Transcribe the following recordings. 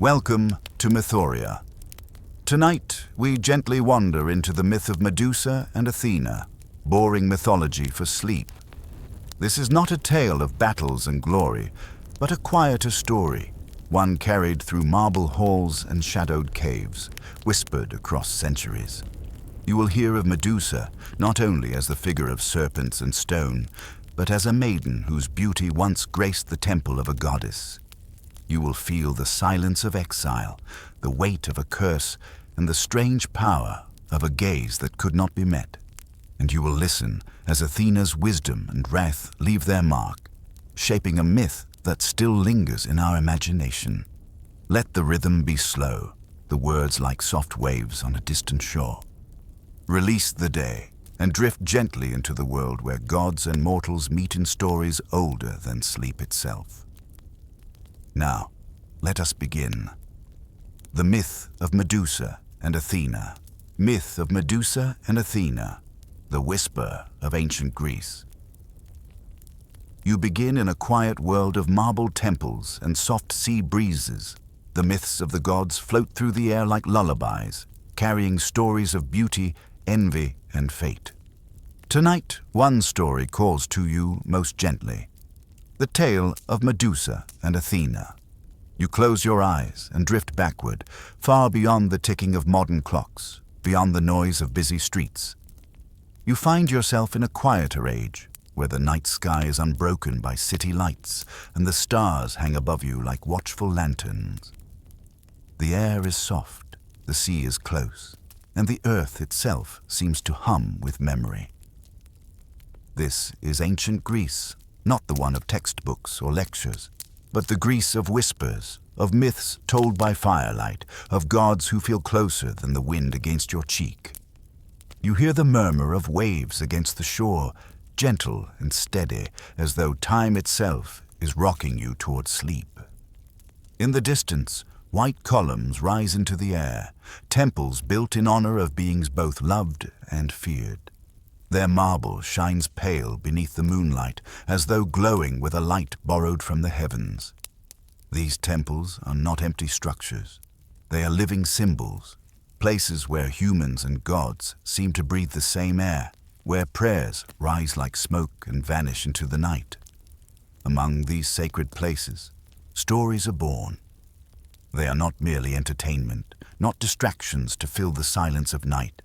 Welcome to Mythoria. Tonight, we gently wander into the myth of Medusa and Athena, boring mythology for sleep. This is not a tale of battles and glory, but a quieter story, one carried through marble halls and shadowed caves, whispered across centuries. You will hear of Medusa not only as the figure of serpents and stone, but as a maiden whose beauty once graced the temple of a goddess. You will feel the silence of exile, the weight of a curse, and the strange power of a gaze that could not be met. And you will listen as Athena's wisdom and wrath leave their mark, shaping a myth that still lingers in our imagination. Let the rhythm be slow, the words like soft waves on a distant shore. Release the day and drift gently into the world where gods and mortals meet in stories older than sleep itself. Now, let us begin. The myth of Medusa and Athena. Myth of Medusa and Athena, the whisper of ancient Greece. You begin in a quiet world of marble temples and soft sea breezes. The myths of the gods float through the air like lullabies, carrying stories of beauty, envy, and fate. Tonight, one story calls to you most gently. The tale of Medusa and Athena. You close your eyes and drift backward, far beyond the ticking of modern clocks, beyond the noise of busy streets. You find yourself in a quieter age, where the night sky is unbroken by city lights and the stars hang above you like watchful lanterns. The air is soft, the sea is close, and the earth itself seems to hum with memory. This is ancient Greece, not the one of textbooks or lectures, but the Greece of whispers, of myths told by firelight, of gods who feel closer than the wind against your cheek. You hear the murmur of waves against the shore, gentle and steady, as though time itself is rocking you toward sleep. In the distance, white columns rise into the air, temples built in honor of beings both loved and feared. Their marble shines pale beneath the moonlight, as though glowing with a light borrowed from the heavens. These temples are not empty structures. They are living symbols, places where humans and gods seem to breathe the same air, where prayers rise like smoke and vanish into the night. Among these sacred places, stories are born. They are not merely entertainment, not distractions to fill the silence of night.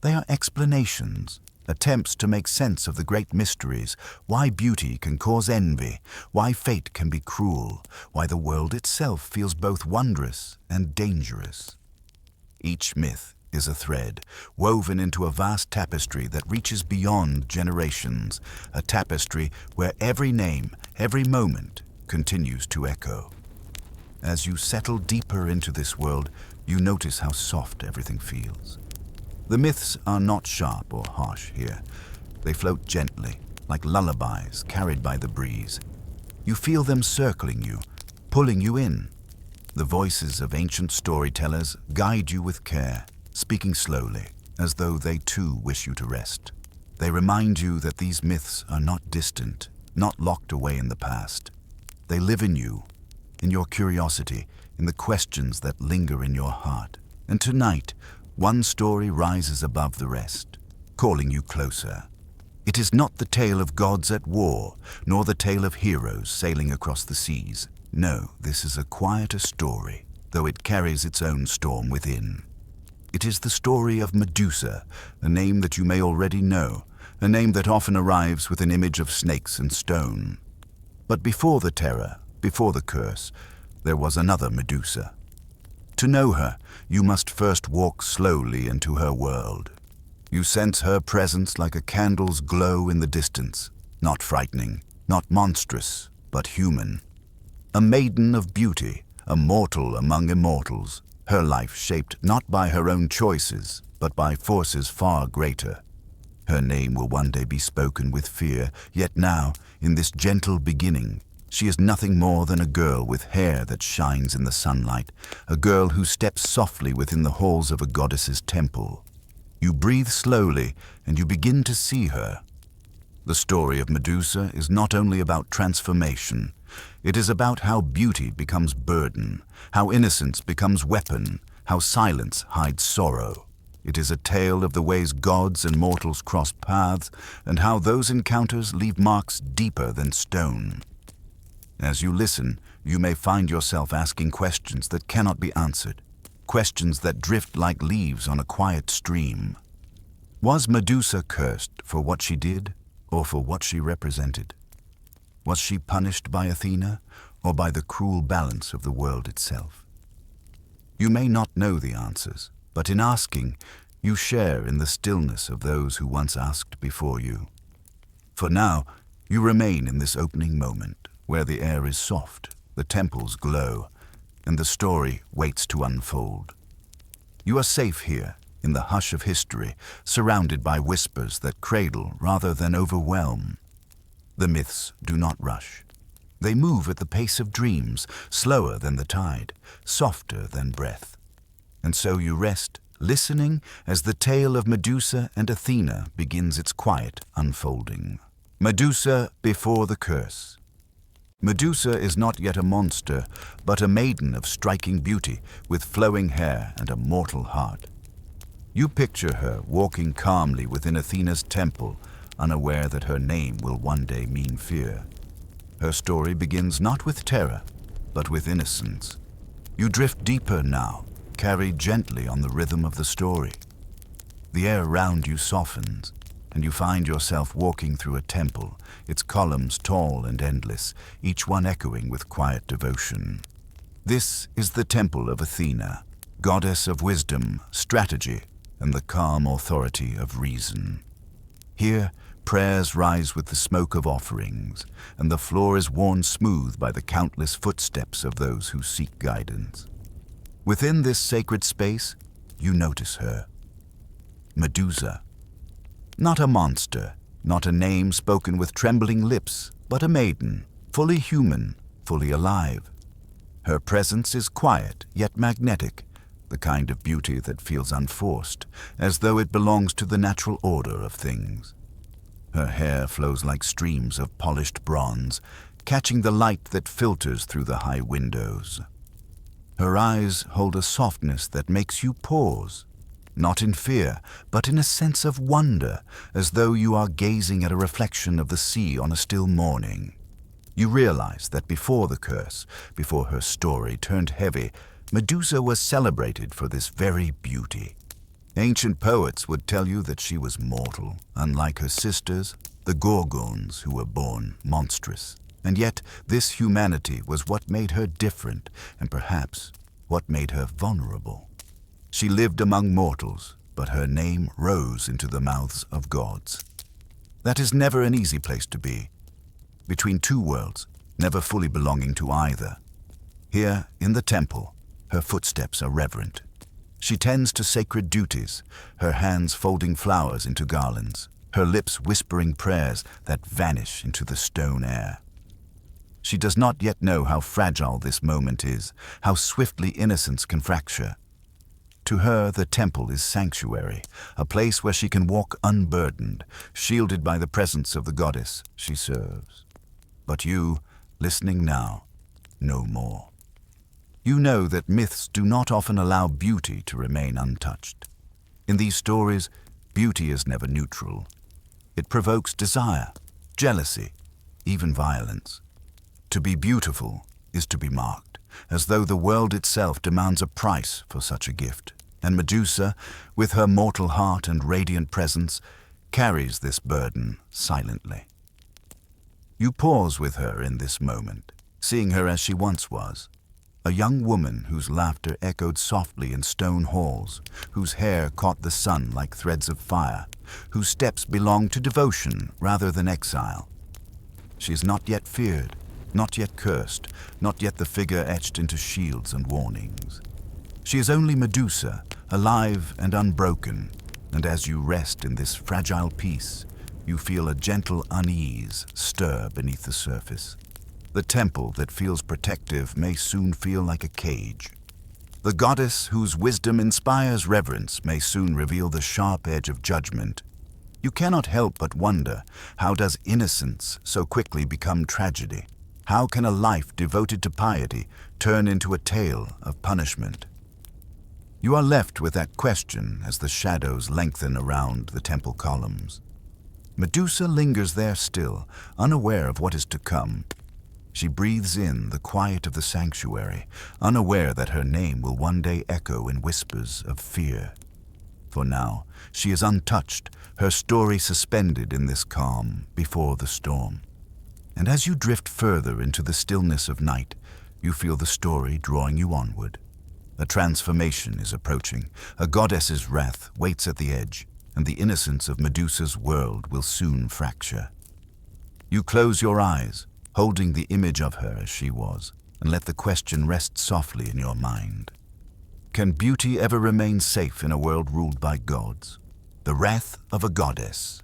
They are explanations, attempts to make sense of the great mysteries, why beauty can cause envy, why fate can be cruel, why the world itself feels both wondrous and dangerous. Each myth is a thread, woven into a vast tapestry that reaches beyond generations, a tapestry where every name, every moment, continues to echo. As you settle deeper into this world, you notice how soft everything feels. The myths are not sharp or harsh here. They float gently, like lullabies carried by the breeze. You feel them circling you, pulling you in. The voices of ancient storytellers guide you with care, speaking slowly, as though they too wish you to rest. They remind you that these myths are not distant, not locked away in the past. They live in you, in your curiosity, in the questions that linger in your heart. And tonight, one story rises above the rest, calling you closer. It is not the tale of gods at war, nor the tale of heroes sailing across the seas. No, this is a quieter story, though it carries its own storm within. It is the story of Medusa, a name that you may already know, a name that often arrives with an image of snakes and stone. But before the terror, before the curse, there was another Medusa. To know her, you must first walk slowly into her world. You sense her presence like a candle's glow in the distance, not frightening, not monstrous, but human. A maiden of beauty, a mortal among immortals, her life shaped not by her own choices, but by forces far greater. Her name will one day be spoken with fear, yet now, in this gentle beginning, she is nothing more than a girl with hair that shines in the sunlight, a girl who steps softly within the halls of a goddess's temple. You breathe slowly, and you begin to see her. The story of Medusa is not only about transformation, it is about how beauty becomes burden, how innocence becomes weapon, how silence hides sorrow. It is a tale of the ways gods and mortals cross paths, and how those encounters leave marks deeper than stone. As you listen, you may find yourself asking questions that cannot be answered, questions that drift like leaves on a quiet stream. Was Medusa cursed for what she did, or for what she represented? Was she punished by Athena, or by the cruel balance of the world itself? You may not know the answers, but in asking, you share in the stillness of those who once asked before you. For now, you remain in this opening moment, where the air is soft, the temples glow, and the story waits to unfold. You are safe here, in the hush of history, surrounded by whispers that cradle rather than overwhelm. The myths do not rush. They move at the pace of dreams, slower than the tide, softer than breath. And so you rest, listening as the tale of Medusa and Athena begins its quiet unfolding. Medusa before the curse. Medusa is not yet a monster, but a maiden of striking beauty, with flowing hair and a mortal heart. You picture her walking calmly within Athena's temple, unaware that her name will one day mean fear. Her story begins not with terror, but with innocence. You drift deeper now, carried gently on the rhythm of the story. The air around you softens, and you find yourself walking through a temple, its columns tall and endless, each one echoing with quiet devotion. This is the temple of Athena, goddess of wisdom, strategy, and the calm authority of reason. Here, prayers rise with the smoke of offerings, and the floor is worn smooth by the countless footsteps of those who seek guidance. Within this sacred space, you notice her. Medusa. Not a monster, not a name spoken with trembling lips, but a maiden, fully human, fully alive. Her presence is quiet, yet magnetic, the kind of beauty that feels unforced, as though it belongs to the natural order of things. Her hair flows like streams of polished bronze, catching the light that filters through the high windows. Her eyes hold a softness that makes you pause, not in fear, but in a sense of wonder, as though you are gazing at a reflection of the sea on a still morning. You realize that before the curse, before her story turned heavy, Medusa was celebrated for this very beauty. Ancient poets would tell you that she was mortal, unlike her sisters, the Gorgons, who were born monstrous. And yet, this humanity was what made her different, and perhaps what made her vulnerable. She lived among mortals, but her name rose into the mouths of gods. That is never an easy place to be. Between two worlds, never fully belonging to either. Here, in the temple, her footsteps are reverent. She tends to sacred duties, her hands folding flowers into garlands, her lips whispering prayers that vanish into the stone air. She does not yet know how fragile this moment is, how swiftly innocence can fracture. To her, the temple is sanctuary, a place where she can walk unburdened, shielded by the presence of the goddess she serves. But you, listening now, know more. You know that myths do not often allow beauty to remain untouched. In these stories, beauty is never neutral. It provokes desire, jealousy, even violence. To be beautiful is to be marked, as though the world itself demands a price for such a gift. And Medusa, with her mortal heart and radiant presence, carries this burden silently. You pause with her in this moment, seeing her as she once was, a young woman whose laughter echoed softly in stone halls, whose hair caught the sun like threads of fire, whose steps belonged to devotion rather than exile. She is not yet feared, not yet cursed, not yet the figure etched into shields and warnings. She is only Medusa, alive and unbroken, and as you rest in this fragile peace, you feel a gentle unease stir beneath the surface. The temple that feels protective may soon feel like a cage. The goddess whose wisdom inspires reverence may soon reveal the sharp edge of judgment. You cannot help but wonder, how does innocence so quickly become tragedy? How can a life devoted to piety turn into a tale of punishment? You are left with that question as the shadows lengthen around the temple columns. Medusa lingers there still, unaware of what is to come. She breathes in the quiet of the sanctuary, unaware that her name will one day echo in whispers of fear. For now, she is untouched, her story suspended in this calm before the storm. And as you drift further into the stillness of night, you feel the story drawing you onward. A transformation is approaching. A goddess's wrath waits at the edge, and the innocence of Medusa's world will soon fracture. You close your eyes, holding the image of her as she was, and let the question rest softly in your mind. Can beauty ever remain safe in a world ruled by gods? The wrath of a goddess.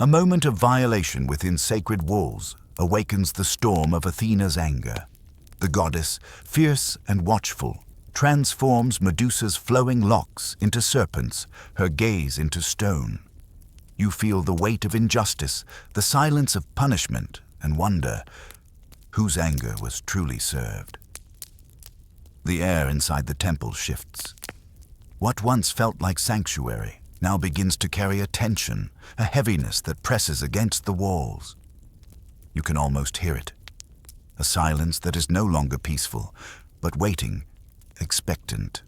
A moment of violation within sacred walls awakens the storm of Athena's anger. The goddess, fierce and watchful, transforms Medusa's flowing locks into serpents, her gaze into stone. You feel the weight of injustice, the silence of punishment, and wonder whose anger was truly served. The air inside the temple shifts. What once felt like sanctuary now begins to carry a tension, a heaviness that presses against the walls. You can almost hear it. A silence that is no longer peaceful, but waiting, expectant.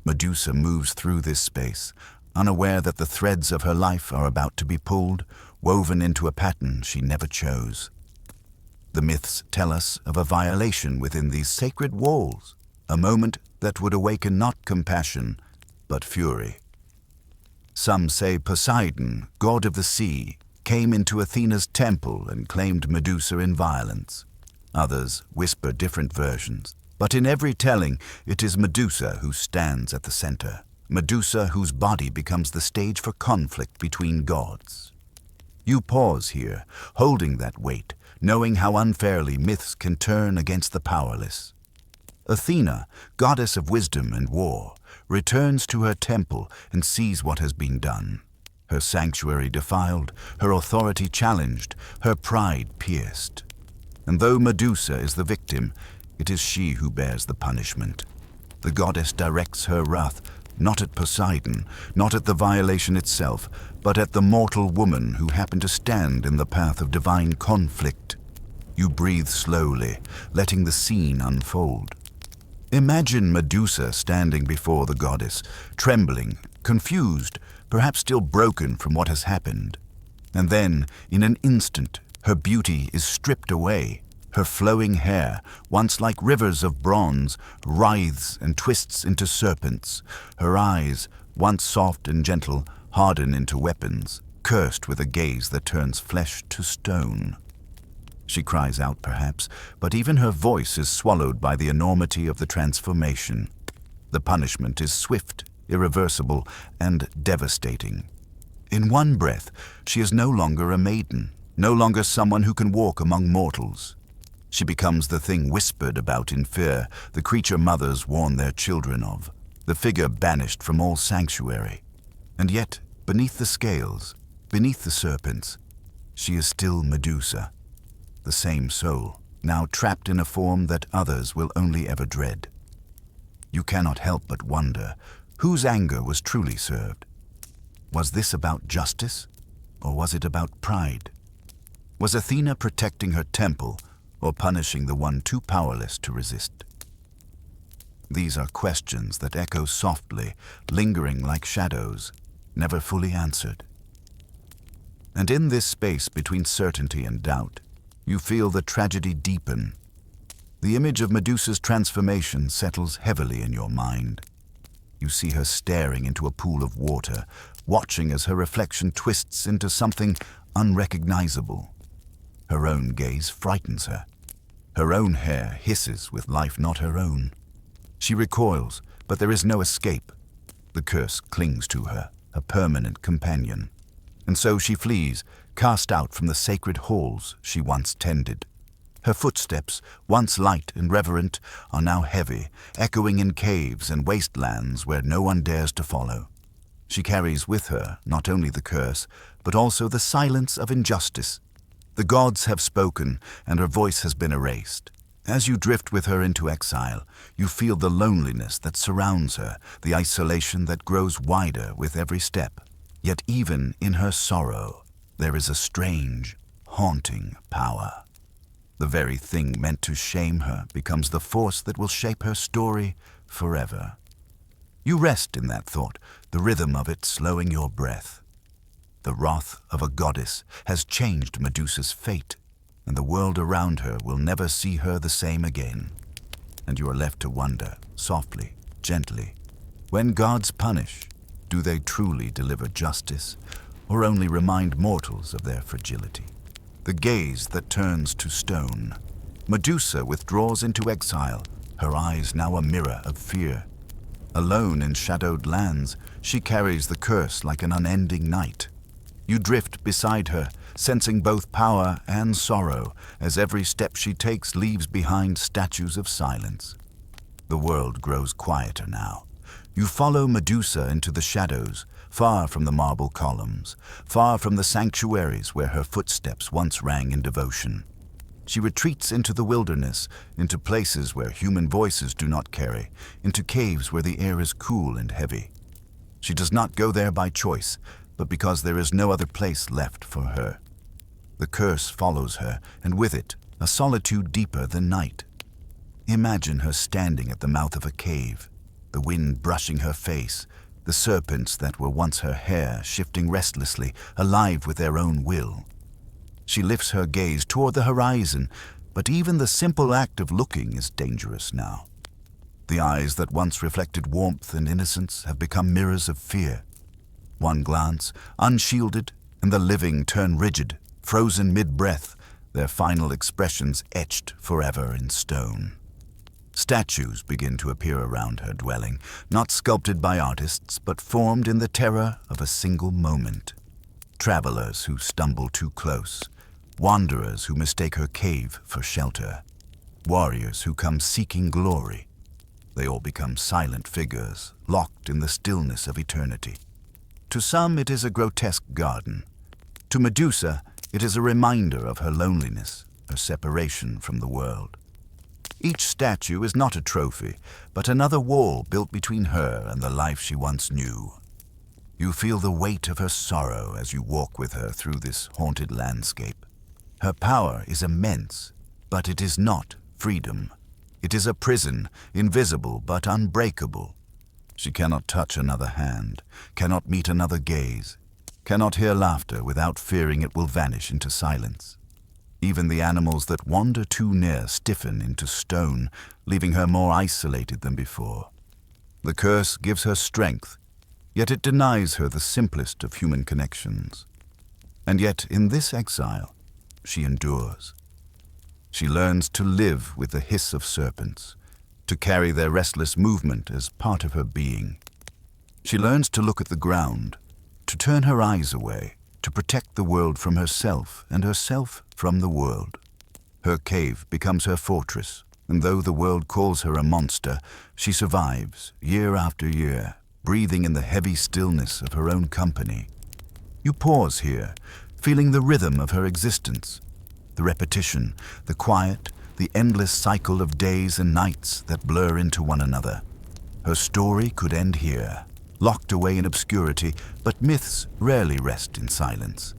Medusa moves through this space, unaware that the threads of her life are about to be pulled, woven into a pattern she never chose. The myths tell us of a violation within these sacred walls, a moment that would awaken not compassion, but fury. Some say Poseidon, god of the sea, came into Athena's temple and claimed Medusa in violence. Others whisper different versions, but in every telling, it is Medusa who stands at the center. Medusa whose body becomes the stage for conflict between gods. You pause here, holding that weight, knowing how unfairly myths can turn against the powerless. Athena, goddess of wisdom and war, returns to her temple and sees what has been done. Her sanctuary defiled, her authority challenged, her pride pierced. And though Medusa is the victim, it is she who bears the punishment. The goddess directs her wrath not at Poseidon, not at the violation itself, but at the mortal woman who happened to stand in the path of divine conflict. You breathe slowly, letting the scene unfold. Imagine Medusa standing before the goddess, trembling, confused, perhaps still broken from what has happened. And then, in an instant, her beauty is stripped away. Her flowing hair, once like rivers of bronze, writhes and twists into serpents. Her eyes, once soft and gentle, harden into weapons, cursed with a gaze that turns flesh to stone. She cries out, perhaps, but even her voice is swallowed by the enormity of the transformation. The punishment is swift, irreversible, and devastating. In one breath, she is no longer a maiden, no longer someone who can walk among mortals. She becomes the thing whispered about in fear, the creature mothers warn their children of, the figure banished from all sanctuary. And yet, beneath the scales, beneath the serpents, she is still Medusa, the same soul, now trapped in a form that others will only ever dread. You cannot help but wonder, whose anger was truly served? Was this about justice, or was it about pride? Was Athena protecting her temple, or punishing the one too powerless to resist? These are questions that echo softly, lingering like shadows, never fully answered. And in this space between certainty and doubt, you feel the tragedy deepen. The image of Medusa's transformation settles heavily in your mind. You see her staring into a pool of water, watching as her reflection twists into something unrecognizable. Her own gaze frightens her. Her own hair hisses with life not her own. She recoils, but there is no escape. The curse clings to her, a permanent companion. And so she flees, cast out from the sacred halls she once tended. Her footsteps, once light and reverent, are now heavy, echoing in caves and wastelands where no one dares to follow. She carries with her not only the curse, but also the silence of injustice. The gods have spoken, and her voice has been erased. As you drift with her into exile, you feel the loneliness that surrounds her, the isolation that grows wider with every step. Yet even in her sorrow, there is a strange, haunting power. The very thing meant to shame her becomes the force that will shape her story forever. You rest in that thought, the rhythm of it slowing your breath. The wrath of a goddess has changed Medusa's fate, and the world around her will never see her the same again. And you are left to wonder, softly, gently, when gods punish, do they truly deliver justice, or only remind mortals of their fragility? The gaze that turns to stone. Medusa withdraws into exile, her eyes now a mirror of fear. Alone in shadowed lands, she carries the curse like an unending night. You drift beside her, sensing both power and sorrow, as every step she takes leaves behind statues of silence. The world grows quieter now. You follow Medusa into the shadows, far from the marble columns, far from the sanctuaries where her footsteps once rang in devotion. She retreats into the wilderness, into places where human voices do not carry, into caves where the air is cool and heavy. She does not go there by choice, but because there is no other place left for her. The curse follows her, and with it, a solitude deeper than night. Imagine her standing at the mouth of a cave, the wind brushing her face, the serpents that were once her hair shifting restlessly, alive with their own will. She lifts her gaze toward the horizon, but even the simple act of looking is dangerous now. The eyes that once reflected warmth and innocence have become mirrors of fear. One glance, unshielded, and the living turn rigid, frozen mid-breath, their final expressions etched forever in stone. Statues begin to appear around her dwelling, not sculpted by artists, but formed in the terror of a single moment. Travelers who stumble too close, wanderers who mistake her cave for shelter, warriors who come seeking glory. They all become silent figures, locked in the stillness of eternity. To some it is a grotesque garden. To Medusa, it is a reminder of her loneliness, her separation from the world. Each statue is not a trophy, but another wall built between her and the life she once knew. You feel the weight of her sorrow as you walk with her through this haunted landscape. Her power is immense, but it is not freedom. It is a prison, invisible but unbreakable. She cannot touch another hand, cannot meet another gaze, cannot hear laughter without fearing it will vanish into silence. Even the animals that wander too near stiffen into stone, leaving her more isolated than before. The curse gives her strength, yet it denies her the simplest of human connections. And yet, in this exile, she endures. She learns to live with the hiss of serpents, to carry their restless movement as part of her being. She learns to look at the ground, to turn her eyes away, to protect the world from herself and herself from the world. Her cave becomes her fortress, and though the world calls her a monster, she survives year after year, breathing in the heavy stillness of her own company. You pause here, feeling the rhythm of her existence, the repetition, the quiet, the endless cycle of days and nights that blur into one another. Her story could end here, locked away in obscurity, but myths rarely rest in silence.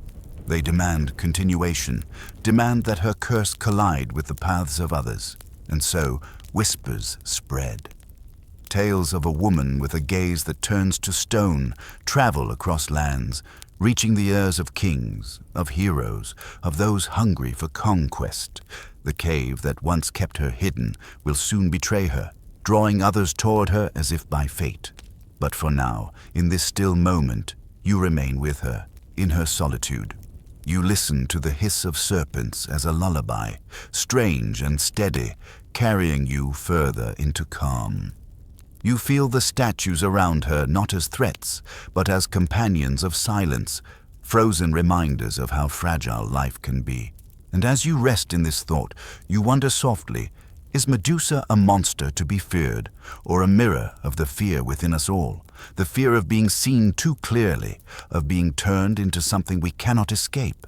They demand continuation, demand that her curse collide with the paths of others, and so whispers spread. Tales of a woman with a gaze that turns to stone travel across lands, reaching the ears of kings, of heroes, of those hungry for conquest. The cave that once kept her hidden will soon betray her, drawing others toward her as if by fate. But for now, in this still moment, you remain with her, in her solitude. You listen to the hiss of serpents as a lullaby, strange and steady, carrying you further into calm. You feel the statues around her not as threats, but as companions of silence, frozen reminders of how fragile life can be. And as you rest in this thought, you wonder softly, Is Medusa a monster to be feared, or a mirror of the fear within us all, the fear of being seen too clearly, of being turned into something we cannot escape?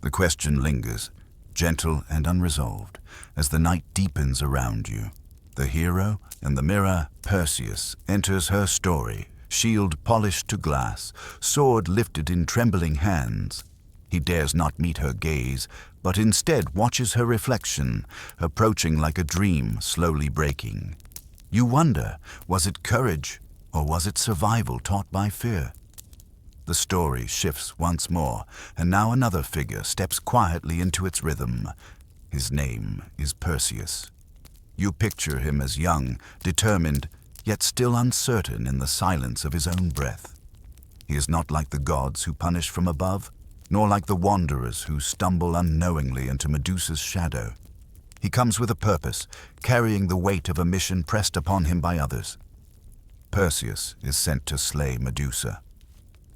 The question lingers, gentle and unresolved, as the night deepens around you. The hero and the mirror, Perseus, enters her story, shield polished to glass, sword lifted in trembling hands. He dares not meet her gaze, but instead watches her reflection, approaching like a dream slowly breaking. You wonder, was it courage, or was it survival taught by fear? The story shifts once more, and now another figure steps quietly into its rhythm. His name is Perseus. You picture him as young, determined, yet still uncertain in the silence of his own breath. He is not like the gods who punish from above, nor like the wanderers who stumble unknowingly into Medusa's shadow. He comes with a purpose, carrying the weight of a mission pressed upon him by others. Perseus is sent to slay Medusa.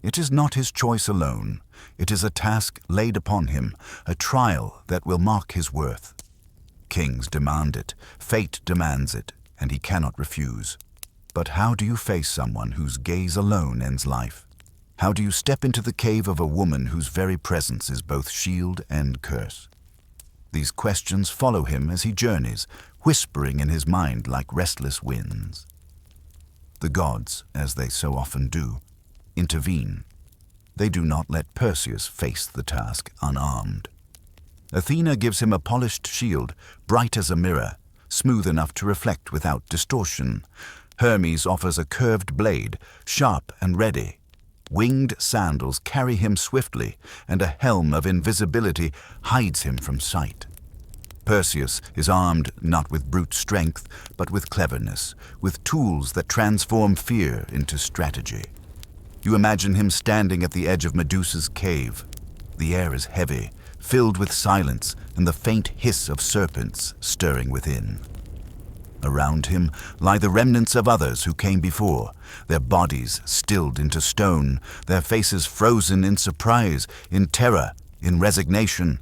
It is not his choice alone. It is a task laid upon him, a trial that will mark his worth. Kings demand it, fate demands it, and he cannot refuse. But how do you face someone whose gaze alone ends life? How do you step into the cave of a woman whose very presence is both shield and curse? These questions follow him as he journeys, whispering in his mind like restless winds. The gods, as they so often do, intervene. They do not let Perseus face the task unarmed. Athena gives him a polished shield, bright as a mirror, smooth enough to reflect without distortion. Hermes offers a curved blade, sharp and ready. Winged sandals carry him swiftly, and a helm of invisibility hides him from sight. Perseus is armed not with brute strength, but with cleverness, with tools that transform fear into strategy. You imagine him standing at the edge of Medusa's cave. The air is heavy, filled with silence and the faint hiss of serpents stirring within. Around him lie the remnants of others who came before, their bodies stilled into stone, their faces frozen in surprise, in terror, in resignation.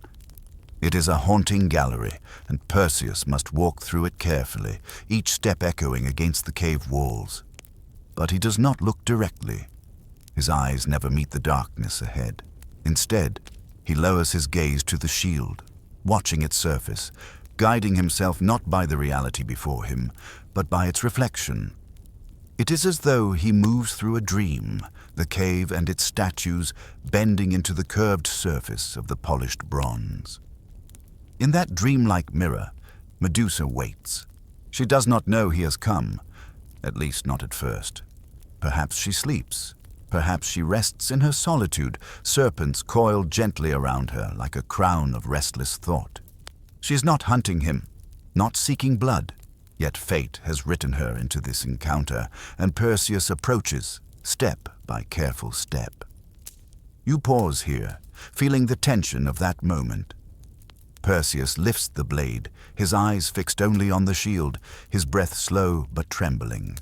It is a haunting gallery, and Perseus must walk through it carefully, each step echoing against the cave walls. But he does not look directly. His eyes never meet the darkness ahead. Instead, he lowers his gaze to the shield, watching its surface, guiding himself not by the reality before him, but by its reflection. It is as though he moves through a dream, the cave and its statues bending into the curved surface of the polished bronze. In that dreamlike mirror, Medusa waits. She does not know he has come, at least not at first. Perhaps she sleeps. Perhaps she rests in her solitude, serpents coiled gently around her like a crown of restless thought. She is not hunting him, not seeking blood, yet fate has written her into this encounter, and Perseus approaches, step by careful step. You pause here, feeling the tension of that moment. Perseus lifts the blade, his eyes fixed only on the shield, his breath slow but trembling.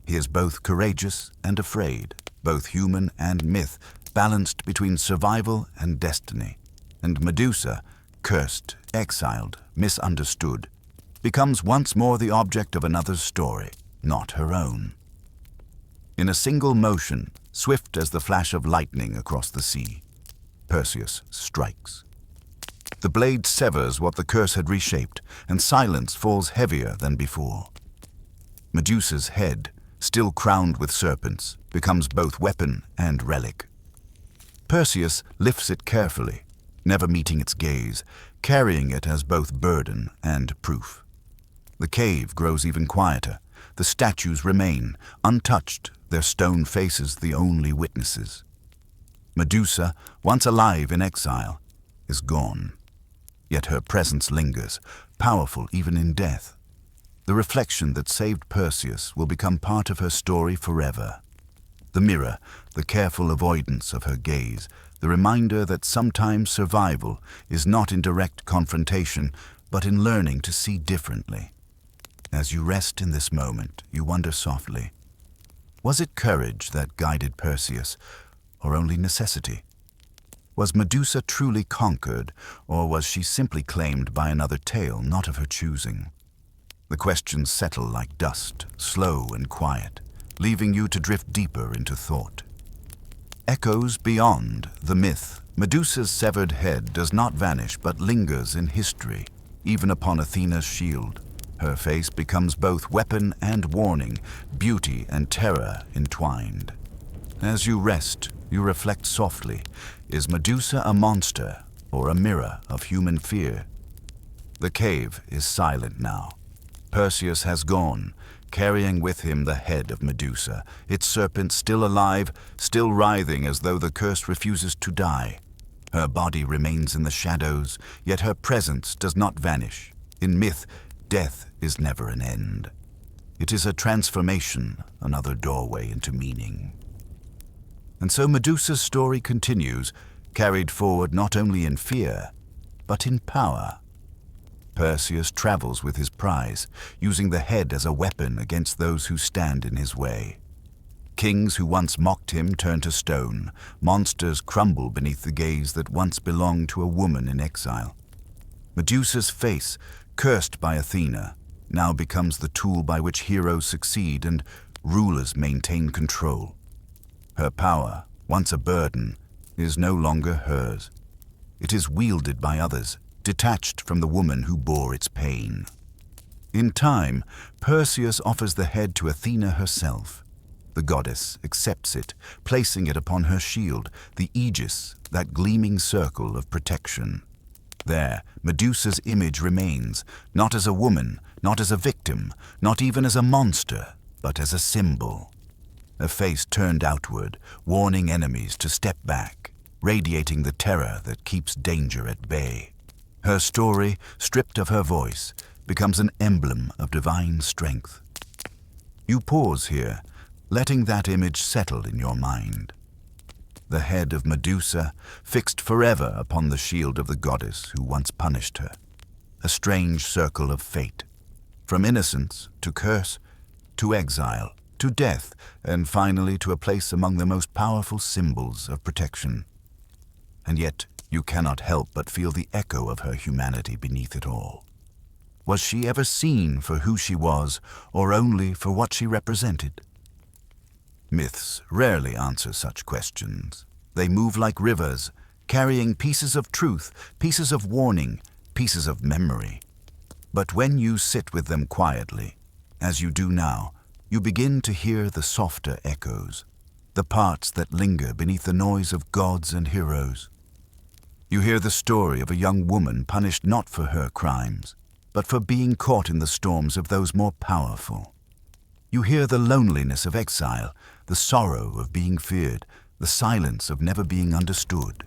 He is both courageous and afraid, both human and myth, balanced between survival and destiny. And Medusa, cursed, exiled, misunderstood, becomes once more the object of another's story, not her own. In a single motion, swift as the flash of lightning across the sea, Perseus strikes. The blade severs what the curse had reshaped, and silence falls heavier than before. Medusa's head, still crowned with serpents, becomes both weapon and relic. Perseus lifts it carefully, never meeting its gaze, carrying it as both burden and proof. The cave grows even quieter. The statues remain, untouched, their stone faces the only witnesses. Medusa, once alive in exile, is gone. Yet her presence lingers, powerful even in death. The reflection that saved Perseus will become part of her story forever. The mirror, the careful avoidance of her gaze, the reminder that sometimes survival is not in direct confrontation, but in learning to see differently. As you rest in this moment, you wonder softly, was it courage that guided Perseus, or only necessity? Was Medusa truly conquered, or was she simply claimed by another tale not of her choosing? The questions settle like dust, slow and quiet, leaving you to drift deeper into thought. Echoes beyond the myth. Medusa's severed head does not vanish but lingers in history, even upon Athena's shield. Her face becomes both weapon and warning, beauty and terror entwined. As you rest, you reflect softly. Is Medusa a monster or a mirror of human fear? The cave is silent now. Perseus has gone, carrying with him the head of Medusa, its serpent still alive, still writhing as though the curse refuses to die. Her body remains in the shadows, yet her presence does not vanish. In myth, death is never an end. It is a transformation, another doorway into meaning. And so Medusa's story continues, carried forward not only in fear, but in power. Perseus travels with his prize, using the head as a weapon against those who stand in his way. Kings who once mocked him turn to stone. Monsters crumble beneath the gaze that once belonged to a woman in exile. Medusa's face, cursed by Athena, now becomes the tool by which heroes succeed and rulers maintain control. Her power, once a burden, is no longer hers. It is wielded by others, detached from the woman who bore its pain. In time, Perseus offers the head to Athena herself. The goddess accepts it, placing it upon her shield, the aegis, that gleaming circle of protection. There, Medusa's image remains, not as a woman, not as a victim, not even as a monster, but as a symbol. A face turned outward, warning enemies to step back, radiating the terror that keeps danger at bay. Her story, stripped of her voice, becomes an emblem of divine strength. You pause here, letting that image settle in your mind. The head of Medusa, fixed forever upon the shield of the goddess who once punished her. A strange circle of fate. From innocence to curse, to exile, to death, and finally to a place among the most powerful symbols of protection. And yet, you cannot help but feel the echo of her humanity beneath it all. Was she ever seen for who she was, or only for what she represented? Myths rarely answer such questions. They move like rivers, carrying pieces of truth, pieces of warning, pieces of memory. But when you sit with them quietly, as you do now, you begin to hear the softer echoes, the parts that linger beneath the noise of gods and heroes. You hear the story of a young woman punished not for her crimes, but for being caught in the storms of those more powerful. You hear the loneliness of exile, the sorrow of being feared, the silence of never being understood.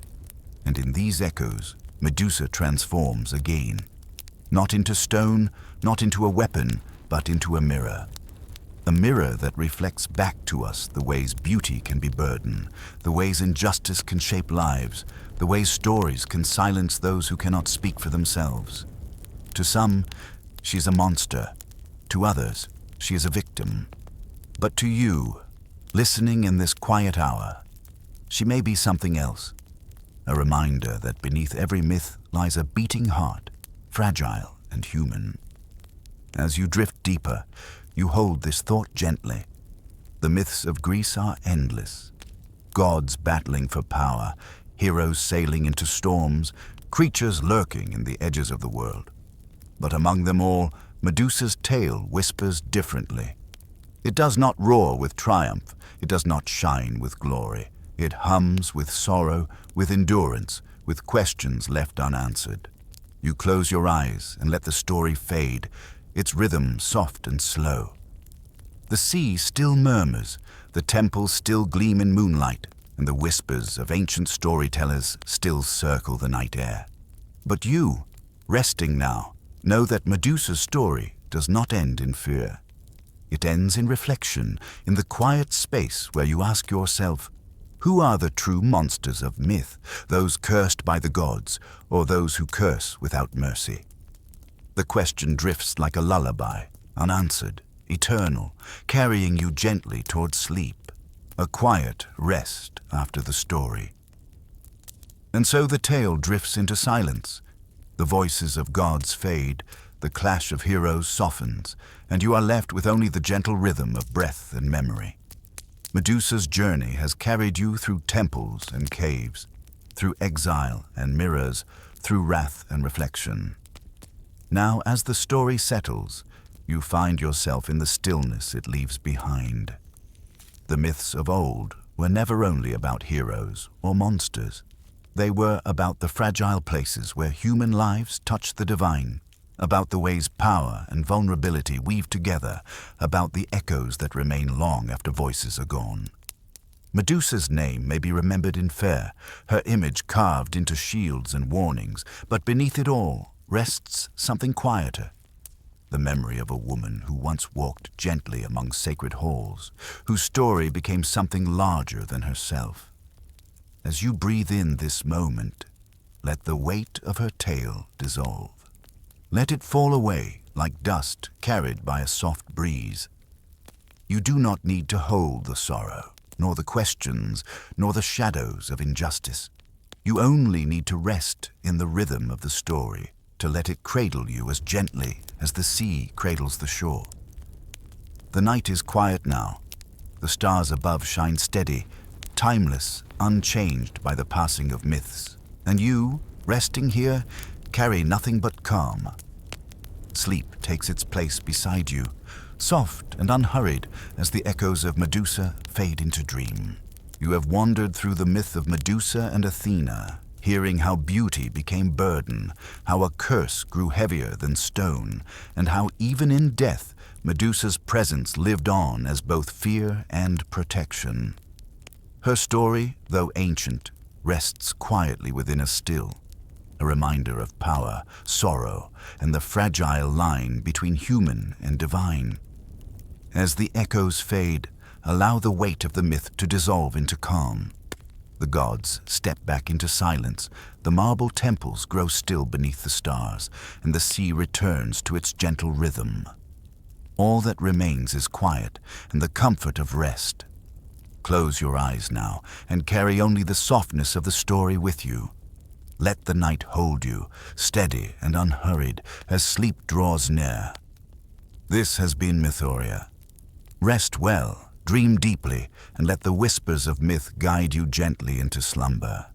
And in these echoes, Medusa transforms again. Not into stone, not into a weapon, but into a mirror. A mirror that reflects back to us the ways beauty can be burden, the ways injustice can shape lives, the ways stories can silence those who cannot speak for themselves. To some, she's a monster. To others, she is a victim. But to you, listening in this quiet hour, she may be something else. A reminder that beneath every myth lies a beating heart, fragile and human. As you drift deeper, you hold this thought gently. The myths of Greece are endless. Gods battling for power, heroes sailing into storms, creatures lurking in the edges of the world. But among them all, Medusa's tale whispers differently. It does not roar with triumph, it does not shine with glory. It hums with sorrow, with endurance, with questions left unanswered. You close your eyes and let the story fade, its rhythm soft and slow. The sea still murmurs, the temples still gleam in moonlight, and the whispers of ancient storytellers still circle the night air. But you, resting now, know that Medusa's story does not end in fear. It ends in reflection, in the quiet space where you ask yourself, who are the true monsters of myth, those cursed by the gods, or those who curse without mercy? The question drifts like a lullaby, unanswered, eternal, carrying you gently towards sleep, a quiet rest after the story. And so the tale drifts into silence. The voices of gods fade, the clash of heroes softens, and you are left with only the gentle rhythm of breath and memory. Medusa's journey has carried you through temples and caves, through exile and mirrors, through wrath and reflection. Now, as the story settles, you find yourself in the stillness it leaves behind. The myths of old were never only about heroes or monsters. They were about the fragile places where human lives touch the divine, about the ways power and vulnerability weave together, about the echoes that remain long after voices are gone. Medusa's name may be remembered in fair, her image carved into shields and warnings, but beneath it all rests something quieter. The memory of a woman who once walked gently among sacred halls, whose story became something larger than herself. As you breathe in this moment, let the weight of her tale dissolve. Let it fall away like dust carried by a soft breeze. You do not need to hold the sorrow, nor the questions, nor the shadows of injustice. You only need to rest in the rhythm of the story, to let it cradle you as gently as the sea cradles the shore. The night is quiet now. The stars above shine steady, timeless, unchanged by the passing of myths. And you, resting here, carry nothing but calm. Sleep takes its place beside you, soft and unhurried as the echoes of Medusa fade into dream. You have wandered through the myth of Medusa and Athena, hearing how beauty became burden, how a curse grew heavier than stone, and how even in death Medusa's presence lived on as both fear and protection. Her story, though ancient, rests quietly within us still, a reminder of power, sorrow, and the fragile line between human and divine. As the echoes fade, allow the weight of the myth to dissolve into calm. The gods step back into silence, the marble temples grow still beneath the stars, and the sea returns to its gentle rhythm. All that remains is quiet and the comfort of rest. Close your eyes now and carry only the softness of the story with you. Let the night hold you, steady and unhurried, as sleep draws near. This has been Mythoria. Rest well, dream deeply, and let the whispers of myth guide you gently into slumber.